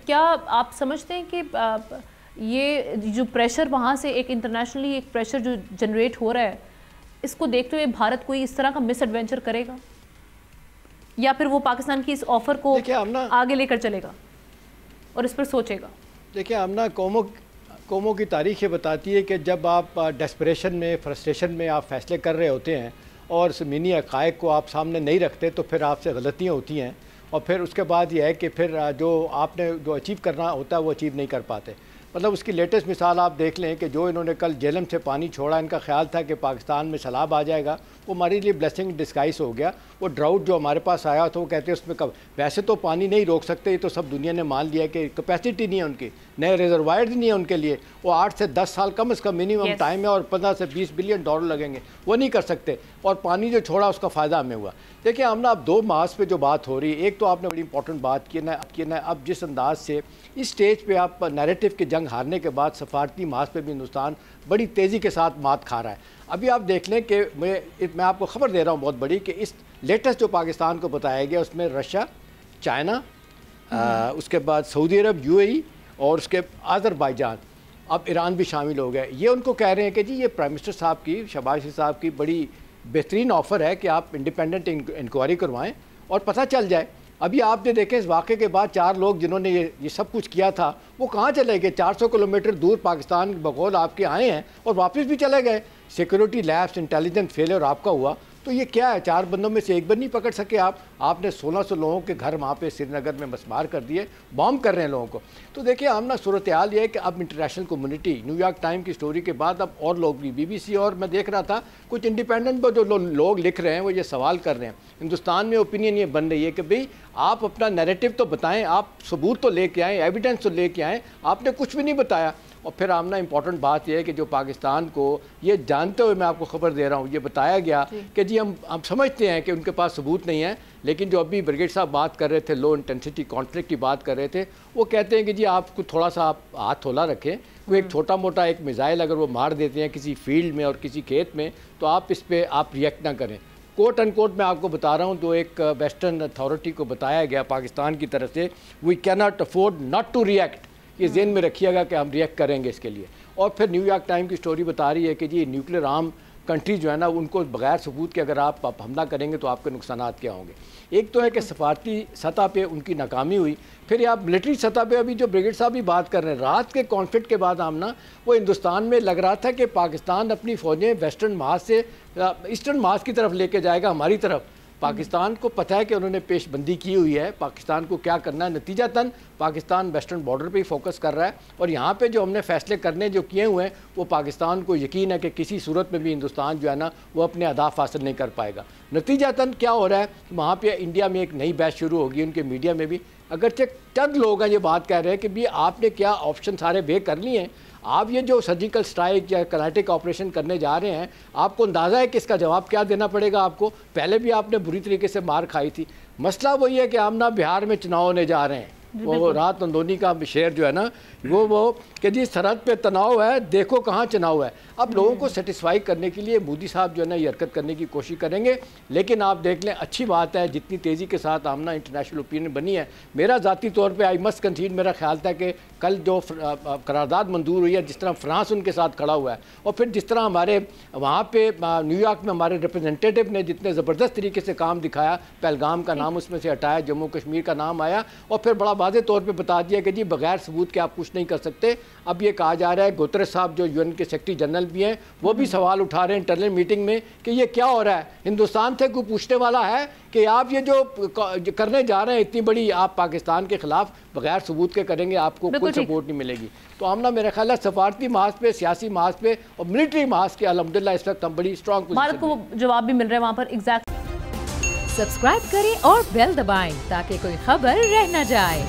کیا آپ سمجھتے ہیں کہ یہ جو پریشر وہاں سے ایک انٹرنیشنلی ایک پریشر جو جنریٹ ہو رہا ہے، اس کو دیکھتے ہوئے بھارت کوئی اس طرح کا مس ایڈونچر کرے گا یا پھر وہ پاکستان کی اس آفر کو آگے لے کر چلے گا اور اس پر سوچے گا؟ دیکھیں آمنہ، قوموں کی تاریخ یہ بتاتی ہے کہ جب آپ ڈیسپریشن میں، فرسٹریشن میں آپ فیصلے کر رہے ہوتے ہیں اور زمینی حقائق کو آپ سامنے نہیں رکھتے تو پھر آپ سے غلطیاں ہوتی ہیں، اور پھر اس کے بعد یہ ہے کہ پھر جو آپ نے جو اچیو کرنا ہوتا ہے وہ اچیو نہیں کر پاتے۔ مطلب اس کی لیٹسٹ مثال آپ دیکھ لیں کہ جو انہوں نے کل جہلم سے پانی چھوڑا، ان کا خیال تھا کہ پاکستان میں سیلاب آ جائے گا، وہ ہمارے لیے بلیسنگ ڈسگائز ہو گیا۔ وہ ڈراؤٹ جو ہمارے پاس آیا تھا وہ کہتے ہیں اس میں ویسے تو پانی نہیں روک سکتے، یہ تو سب دنیا نے مان لیا کہ کیپیسٹی نہیں ہے ان کی، نئے ریزروائرز نہیں ہیں ان کے لیے، وہ 8 سے 10 سال کم از کم منیمم ٹائم ہے اور 15 سے 20 بلین ڈالر لگیں گے، وہ نہیں کر سکتے، اور پانی جو چھوڑا اس کا فائدہ ہمیں ہوا۔ دیکھیں ہم نا اب 2 ماس پہ جو بات ہو رہی ہے، ایک تو آپ نے بڑی امپورٹنٹ بات کی نا، اب جس انداز سے اس سٹیج پہ آپ نیریٹو کی جنگ ہارنے کے بعد سفارتی ماس پہ بھی ہندوستان بڑی تیزی کے ساتھ مات کھا رہا ہے۔ ابھی آپ دیکھ لیں کہ میں آپ کو خبر دے رہا ہوں بہت بڑی، کہ اس لیٹسٹ جو پاکستان کو بتایا گیا اس میں رشیا، چائنا، اس کے بعد سعودی عرب، UAE اور اس کے آذربائیجان، اب ایران بھی شامل ہو گئے۔ یہ ان کو کہہ رہے ہیں کہ جی یہ پرائم منسٹر صاحب کی، شہباز شریف صاحب کی بڑی بہترین آفر ہے کہ آپ انڈیپینڈنٹ انکوائری کروائیں اور پتہ چل جائے۔ ابھی آپ نے دیکھیں اس واقعے کے بعد 4 لوگ جنہوں نے یہ سب کچھ کیا تھا وہ کہاں چلے گئے؟ 400 کلومیٹر دور پاکستان بقول آپ کے آئے ہیں اور واپس بھی چلے گئے۔ سیکورٹی لیبس، انٹیلیجنس فیلئر آپ کا ہوا تو یہ کیا ہے؟ 4 بندوں میں سے ایک بند نہیں پکڑ سکے آپ نے 1600 لوگوں کے گھر وہاں پہ سری نگر میں مسمار کر دیے، بام کر رہے ہیں لوگوں کو۔ تو دیکھیں ہم نا صورتحال یہ ہے کہ اب international community, new York time کی سٹوری کے بعد اب اور لوگ بھی، BBC اور میں دیکھ رہا تھا کچھ انڈیپینڈنٹ پر جو لوگ لکھ رہے ہیں وہ یہ سوال کر رہے ہیں۔ ہندوستان میں اوپینین یہ بن رہی ہے کہ بھئی آپ اپنا نیریٹو تو بتائیں، آپ ثبوت تو لے کے آئیں، ایویڈنس تو لے کے آئیں، آپ نے کچھ بھی نہیں بتایا۔ اور پھر آمنا امپورٹنٹ بات یہ ہے کہ جو پاکستان کو یہ جانتے ہوئے میں آپ کو خبر دے رہا ہوں، یہ بتایا گیا کہ جی ہم سمجھتے ہیں کہ ان کے پاس ثبوت نہیں ہے، لیکن جو ابھی بریگیڈ صاحب بات کر رہے تھے، لو انٹینسٹی کانفلکٹ کی بات کر رہے تھے، وہ کہتے ہیں کہ جی آپ کو تھوڑا سا آپ ہاتھ تھولا رکھیں، وہ ایک چھوٹا موٹا ایک میزائل اگر وہ مار دیتے ہیں کسی فیلڈ میں اور کسی کھیت میں تو آپ اس پہ آپ ریئیکٹ نہ کریں۔ کوٹ ان کوٹ میں آپ کو بتا رہا ہوں، تو ایک ویسٹرن اتھارٹی کو بتایا گیا پاکستان کی طرف سے، we can not afford not to react, یہ ذہن میں رکھیے گا کہ ہم ریئیکٹ کریں گے اس کے لیے۔ اور پھر نیو یارک ٹائم کی سٹوری بتا رہی ہے کہ جی نیوکلیر آرم کنٹری جو ہے نا ان کو بغیر ثبوت کے اگر آپ حملہ کریں گے تو آپ کے نقصانات کیا ہوں گے۔ ایک تو ہے کہ سفارتی سطح پہ ان کی ناکامی ہوئی، پھر آپ ملٹری سطح پہ ابھی جو بریگیڈ صاحب بھی بات کر رہے ہیں، رات کے کانفلکٹ کے بعد آمنا وہ ہندوستان میں لگ رہا تھا کہ پاکستان اپنی فوجیں ویسٹرن محاذ سے ایسٹرن محاذ کی طرف لے کے جائے گا، ہماری طرف۔ پاکستان کو پتہ ہے کہ انہوں نے پیش بندی کی ہوئی ہے پاکستان کو کیا کرنا ہے، نتیجتاً پاکستان ویسٹرن بارڈر پہ ہی فوکس کر رہا ہے، اور یہاں پہ جو ہم نے فیصلے کرنے جو کیے ہوئے ہیں وہ پاکستان کو یقین ہے کہ کسی صورت میں بھی ہندوستان جو ہے نا وہ اپنے اہداف حاصل نہیں کر پائے گا۔ نتیجتاً کیا ہو رہا ہے، وہاں پہ انڈیا میں ایک نئی بحث شروع ہوگی، ان کے میڈیا میں بھی، اگرچہ چند لوگ ہیں یہ بات کہہ رہے ہیں کہ بھی آپ نے کیا آپشن سارے بے کر لیے ہیں، آپ یہ جو سرجیکل سٹرائک یا کنیٹک آپریشن کرنے جا رہے ہیں، آپ کو اندازہ ہے کہ اس کا جواب کیا دینا پڑے گا آپ کو؟ پہلے بھی آپ نے بری طریقے سے مار کھائی تھی۔ مسئلہ وہی ہے کہ ہم نا بہار میں چناؤ ہونے جا رہے ہیں، وہ رات اندونی کا شعر جو ہے نا وہ کہ جی سرحد پہ تناؤ ہے، دیکھو کہاں چناؤ ہے۔ اب لوگوں کو سیٹسفائی کرنے کے لیے مودی صاحب جو ہے نا یہ حرکت کرنے کی کوشش کریں گے، لیکن آپ دیکھ لیں اچھی بات ہے جتنی تیزی کے ساتھ آمنا انٹرنیشنل اوپینین بنی ہے۔ میرا ذاتی طور پہ آئی مسٹ کنسیڈ، میرا خیال تھا کہ کل جو قرارداد منظور ہوئی ہے، جس طرح فرانس ان کے ساتھ کھڑا ہوا ہے، اور پھر جس طرح ہمارے وہاں پہ نیو یارک میں ہمارے ریپرزنٹیٹیو نے جتنے زبردست طریقے سے کام دکھایا، پہلگام کا نام اس میں سے ہٹایا، جموں کشمیر کا نام آیا، اور پھر بڑا واضح طور پہ بتا دیا کہ جی بغیر ثبوت کے آپ کچھ نہیں کر سکتے۔ اب یہ کہا جا رہا ہے، گوتریس صاحب جو UN کے سیکرٹری جنرل بھی ہیں وہ بھی سوال اٹھا رہے ہیں انٹرنل میٹنگ میں کہ یہ کیا ہو رہا ہے، ہندوستان سے کوئی پوچھنے والا ہے کہ آپ یہ جو کرنے جا رہے ہیں اتنی بڑی، آپ پاکستان کے خلاف بغیر ثبوت کے کریں گے، آپ کو کوئی سپورٹ نہیں ملے گی۔ تو آمنا میرا خیال ہے سفارتی محاذ پہ، سیاسی محاذ پہ اور ملٹری محاذ کے الحمدللہ اس وقت ہم بڑی اسٹرانگ پوزیشن بھارت کو جواب بھی مل رہا ہے وہاں پر۔ ایگزیکٹ سبسکرائب کریں اور بیل دبائیں تاکہ کوئی خبر رہ نہ جائے۔